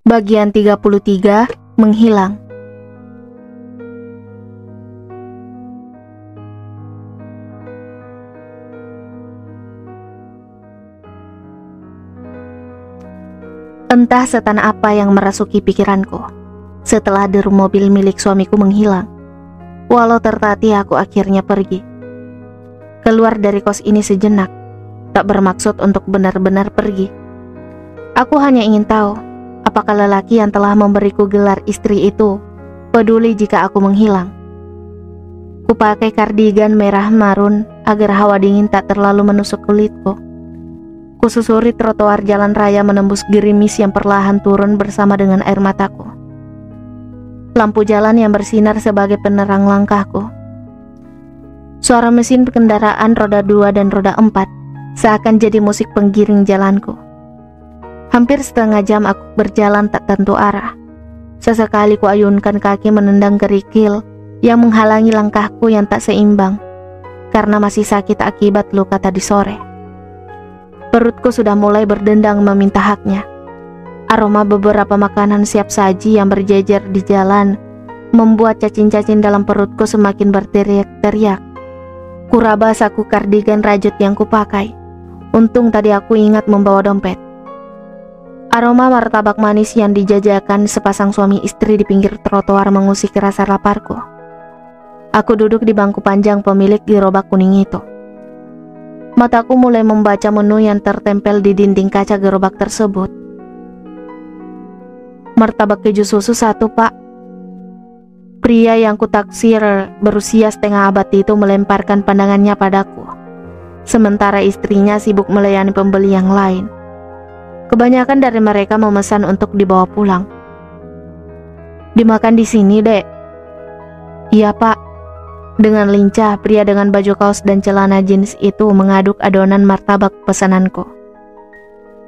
Bagian 33, menghilang. Entah setan apa yang merasuki pikiranku setelah deru mobil milik suamiku menghilang. Walau tertatih, aku akhirnya pergi. Keluar dari kos ini sejenak, tak bermaksud untuk benar-benar pergi. Aku hanya ingin tahu apakah lelaki yang telah memberiku gelar istri itu peduli jika aku menghilang. Kupakai kardigan merah marun agar hawa dingin tak terlalu menusuk kulitku. Kususuri trotoar jalan raya menembus gerimis yang perlahan turun bersama dengan air mataku. Lampu jalan yang bersinar sebagai penerang langkahku. Suara mesin kendaraan roda 2 dan roda 4 seakan jadi musik penggiring jalanku. Hampir setengah jam aku berjalan tak tentu arah. Sesekali kuayunkan kaki menendang kerikil yang menghalangi langkahku yang tak seimbang karena masih sakit akibat luka tadi sore. Perutku sudah mulai berdendang meminta haknya. Aroma beberapa makanan siap saji yang berjejer di jalan membuat cacing-cacing dalam perutku semakin berteriak-teriak. Kuraba saku kardigan rajut yang kupakai. Untung tadi aku ingat membawa dompet. Aroma martabak manis yang dijajakan sepasang suami istri di pinggir trotoar mengusik rasa laparku. Aku duduk di bangku panjang pemilik gerobak kuning itu. Mataku mulai membaca menu yang tertempel di dinding kaca gerobak tersebut. Martabak keju susu 1, Pak. Pria yang kutaksir berusia setengah abad itu melemparkan pandangannya padaku, sementara istrinya sibuk melayani pembeli yang lain. Kebanyakan dari mereka memesan untuk dibawa pulang. Dimakan di sini, Dek. Iya, Pak. Dengan lincah, pria dengan baju kaos dan celana jeans itu mengaduk adonan martabak pesananku.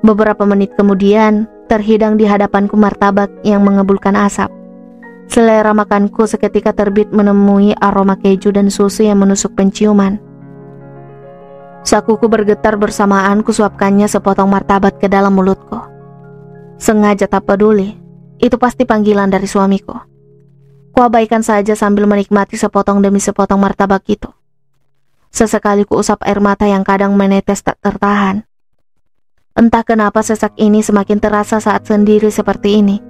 Beberapa menit kemudian, terhidang di hadapanku martabak yang mengebulkan asap. Selera makanku seketika terbit menemui aroma keju dan susu yang menusuk penciuman. Sakuku bergetar bersamaan kusuapkannya sepotong martabak ke dalam mulutku. Sengaja tak peduli, itu pasti panggilan dari suamiku. Kuabaikan saja sambil menikmati sepotong demi sepotong martabak itu. Sesekali kuusap air mata yang kadang menetes tak tertahan. Entah kenapa sesak ini semakin terasa saat sendiri seperti ini.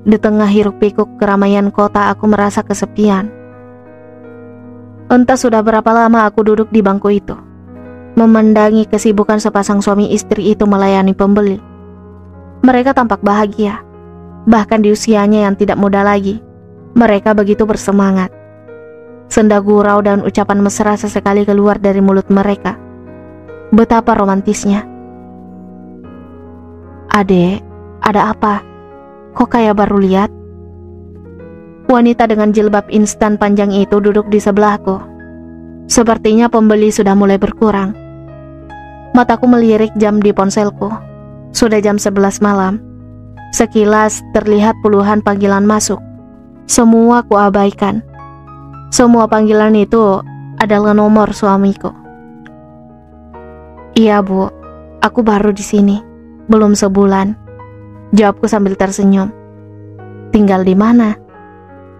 Di tengah hiruk pikuk keramaian kota aku merasa kesepian. Entah sudah berapa lama aku duduk di bangku itu, memandangi kesibukan sepasang suami istri itu melayani pembeli. Mereka tampak bahagia, bahkan di usianya yang tidak muda lagi. Mereka begitu bersemangat. Senda gurau dan ucapan mesra sesekali keluar dari mulut mereka. Betapa romantisnya. Adek, ada apa? Kok kayak baru lihat? Wanita dengan jilbab instan panjang itu duduk di sebelahku. Sepertinya pembeli sudah mulai berkurang. Mataku melirik jam di ponselku. Sudah jam 11 malam. Sekilas terlihat puluhan panggilan masuk. Semua kuabaikan. Semua panggilan itu adalah nomor suamiku. Iya, Bu. Aku baru di sini. Belum sebulan. Jawabku sambil tersenyum. Tinggal di mana?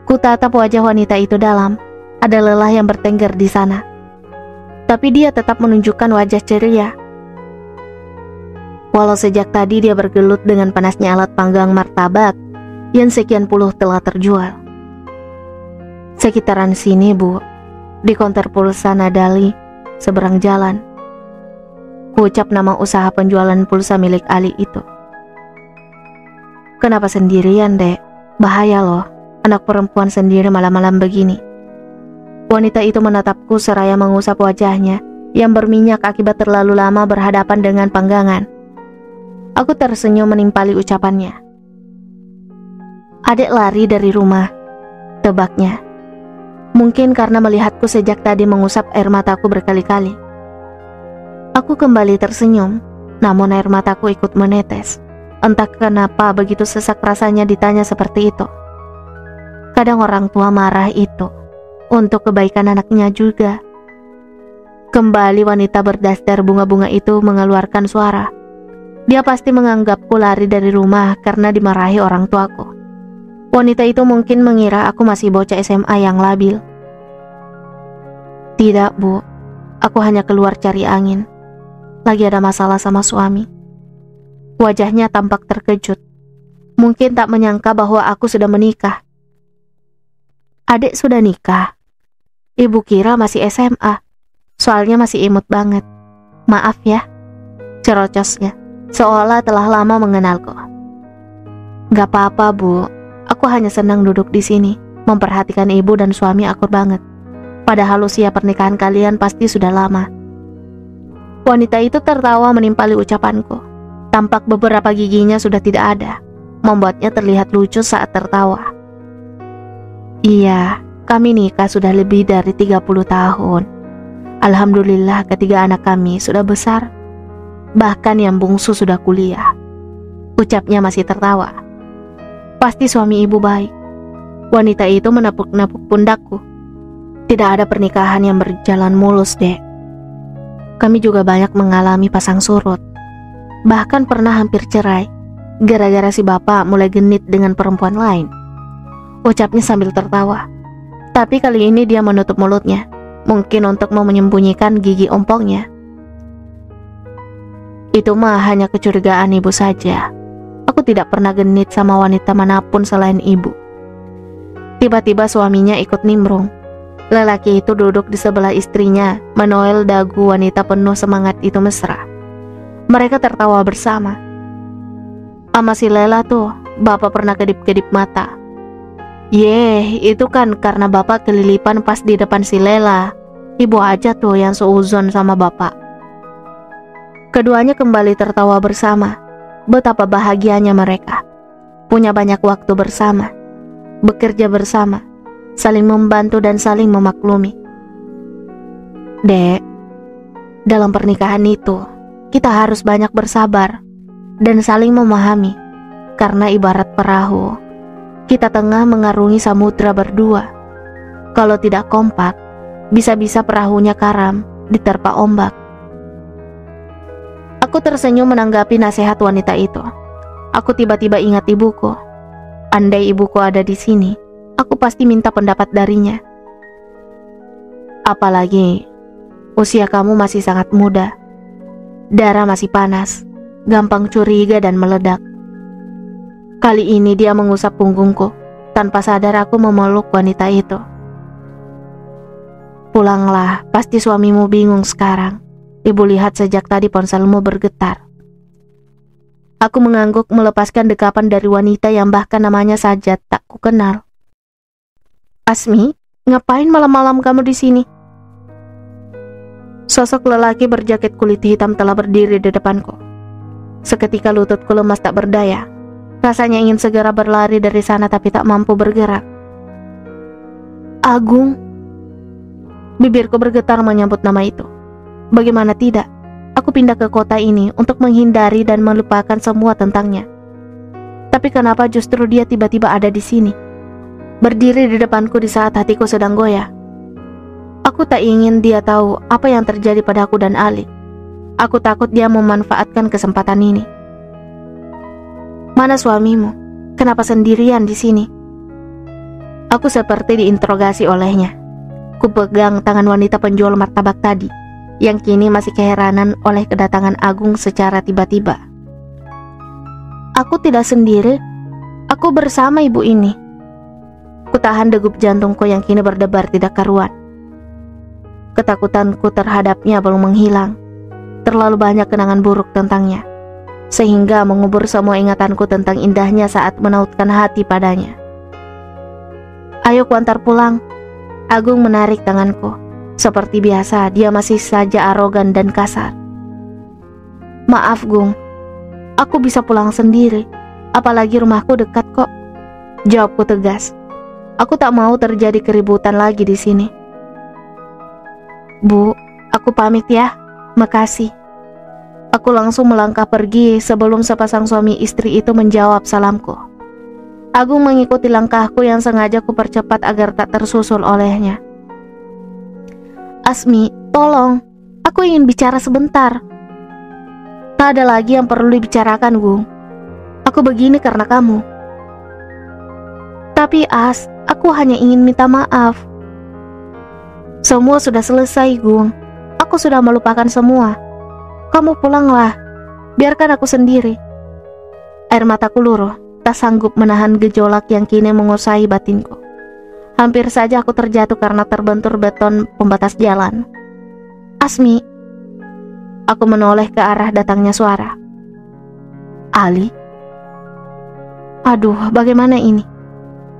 Kutatap wajah wanita itu dalam. Ada lelah yang bertengger di sana. Tapi dia tetap menunjukkan wajah ceria. Walau sejak tadi dia bergelut dengan panasnya alat panggang martabak yang sekian puluh telah terjual. Sekitaran sini, Bu. Di konter pulsa Nadali, seberang jalan. Kuucap nama usaha penjualan pulsa milik Ali itu. Kenapa sendirian, Dek? Bahaya loh, anak perempuan sendiri malam-malam begini. Wanita itu menatapku seraya mengusap wajahnya yang berminyak akibat terlalu lama berhadapan dengan panggangan. Aku tersenyum menimpali ucapannya. Adek lari dari rumah, tebaknya. Mungkin karena melihatku sejak tadi mengusap air mataku berkali-kali. Aku kembali tersenyum, namun air mataku ikut menetes. Entah kenapa begitu sesak rasanya ditanya seperti itu. Kadang orang tua marah itu untuk kebaikan anaknya juga. Kembali wanita berdaster bunga-bunga itu mengeluarkan suara. Dia pasti menganggapku lari dari rumah karena dimarahi orang tuaku. Wanita itu mungkin mengira aku masih bocah SMA yang labil. Tidak, Bu. Aku hanya keluar cari angin. Lagi ada masalah sama suami. Wajahnya tampak terkejut. Mungkin tak menyangka bahwa aku sudah menikah. Adik sudah nikah? Ibu kira masih SMA. Soalnya masih imut banget. Maaf ya, cerocosnya. Seolah telah lama mengenalku. Gak apa-apa, Bu. Aku hanya senang duduk di sini, memperhatikan ibu dan suami akur banget. Padahal usia pernikahan kalian pasti sudah lama. Wanita itu tertawa menimpali ucapanku. Tampak beberapa giginya sudah tidak ada, membuatnya terlihat lucu saat tertawa. Iya, kami nikah sudah lebih dari 30 tahun. Alhamdulillah ketiga anak kami sudah besar. Bahkan yang bungsu sudah kuliah. Ucapnya masih tertawa. Pasti suami ibu baik. Wanita itu menepuk-nepuk pundakku. Tidak ada pernikahan yang berjalan mulus, Dek. Kami juga banyak mengalami pasang surut. Bahkan pernah hampir cerai, gara-gara si bapak mulai genit dengan perempuan lain. Ucapnya sambil tertawa. Tapi kali ini dia menutup mulutnya, mungkin untuk mau menyembunyikan gigi ompongnya. Itu mah hanya kecurigaan ibu saja. Aku tidak pernah genit sama wanita manapun selain ibu. Tiba-tiba suaminya ikut nimbrung. Lelaki itu duduk di sebelah istrinya, menoel dagu wanita penuh semangat itu mesra. Mereka tertawa bersama. Sama si Lela tuh, bapak pernah kedip-kedip mata. Yeh, itu kan karena bapak kelilipan pas di depan si Lela. Ibu aja tuh yang seuzon sama bapak. Keduanya kembali tertawa bersama. Betapa bahagianya mereka. Punya banyak waktu bersama. Bekerja bersama. Saling membantu dan saling memaklumi. Dek, dalam pernikahan itu, kita harus banyak bersabar dan saling memahami. Karena ibarat perahu, kita tengah mengarungi samudra berdua. Kalau tidak kompak, bisa-bisa perahunya karam, diterpa ombak. Aku tersenyum menanggapi nasihat wanita itu. Aku tiba-tiba ingat ibuku. Andai ibuku ada di sini, aku pasti minta pendapat darinya. Apalagi, usia kamu masih sangat muda. Darah masih panas, gampang curiga dan meledak. Kali ini dia mengusap punggungku. Tanpa sadar aku memeluk wanita itu. Pulanglah, pasti suamimu bingung sekarang. Ibu lihat sejak tadi ponselmu bergetar. Aku mengangguk melepaskan dekapan dari wanita yang bahkan namanya saja tak kukenal. Asmi, ngapain malam-malam kamu di sini? Sosok lelaki berjaket kulit hitam telah berdiri di depanku. Seketika lututku lemas tak berdaya. Rasanya ingin segera berlari dari sana tapi tak mampu bergerak. Agung. Bibirku bergetar menyambut nama itu. Bagaimana tidak, aku pindah ke kota ini untuk menghindari dan melupakan semua tentangnya. Tapi kenapa justru dia tiba-tiba ada di sini? Berdiri di depanku di saat hatiku sedang goyah. Aku tak ingin dia tahu apa yang terjadi padaku dan Ali. Aku takut dia memanfaatkan kesempatan ini. Mana suamimu? Kenapa sendirian di sini? Aku seperti diinterogasi olehnya. Ku pegang tangan wanita penjual martabak tadi, yang kini masih keheranan oleh kedatangan Agung secara tiba-tiba. Aku tidak sendiri, aku bersama ibu ini. Kutahan degup jantungku yang kini berdebar tidak karuan. Ketakutanku terhadapnya belum menghilang. Terlalu banyak kenangan buruk tentangnya, sehingga mengubur semua ingatanku tentang indahnya saat menautkan hati padanya. Ayo kuantar pulang. Agung menarik tanganku. Seperti biasa, dia masih saja arogan dan kasar. Maaf, Gung. Aku bisa pulang sendiri. Apalagi rumahku dekat kok. Jawabku tegas. Aku tak mau terjadi keributan lagi di sini. Bu, aku pamit ya. Makasih. Aku langsung melangkah pergi sebelum sepasang suami istri itu menjawab salamku. Agung mengikuti langkahku yang sengaja kupercepat agar tak tersusul olehnya. Asmi, tolong, aku ingin bicara sebentar. Tak ada lagi yang perlu dibicarakan, Gung. Aku begini karena kamu. Tapi As, aku hanya ingin minta maaf. Semua sudah selesai, Gung. Aku sudah melupakan semua. Kamu pulanglah, biarkan aku sendiri. Air mataku luruh, tak sanggup menahan gejolak yang kini menguasai batinku. Hampir saja aku terjatuh karena terbentur beton pembatas jalan. Asmi. Aku menoleh ke arah datangnya suara. Ali? Aduh, bagaimana ini?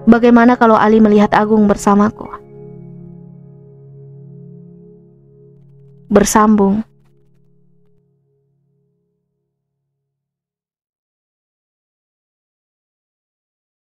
Bagaimana kalau Ali melihat Agung bersamaku? Bersambung.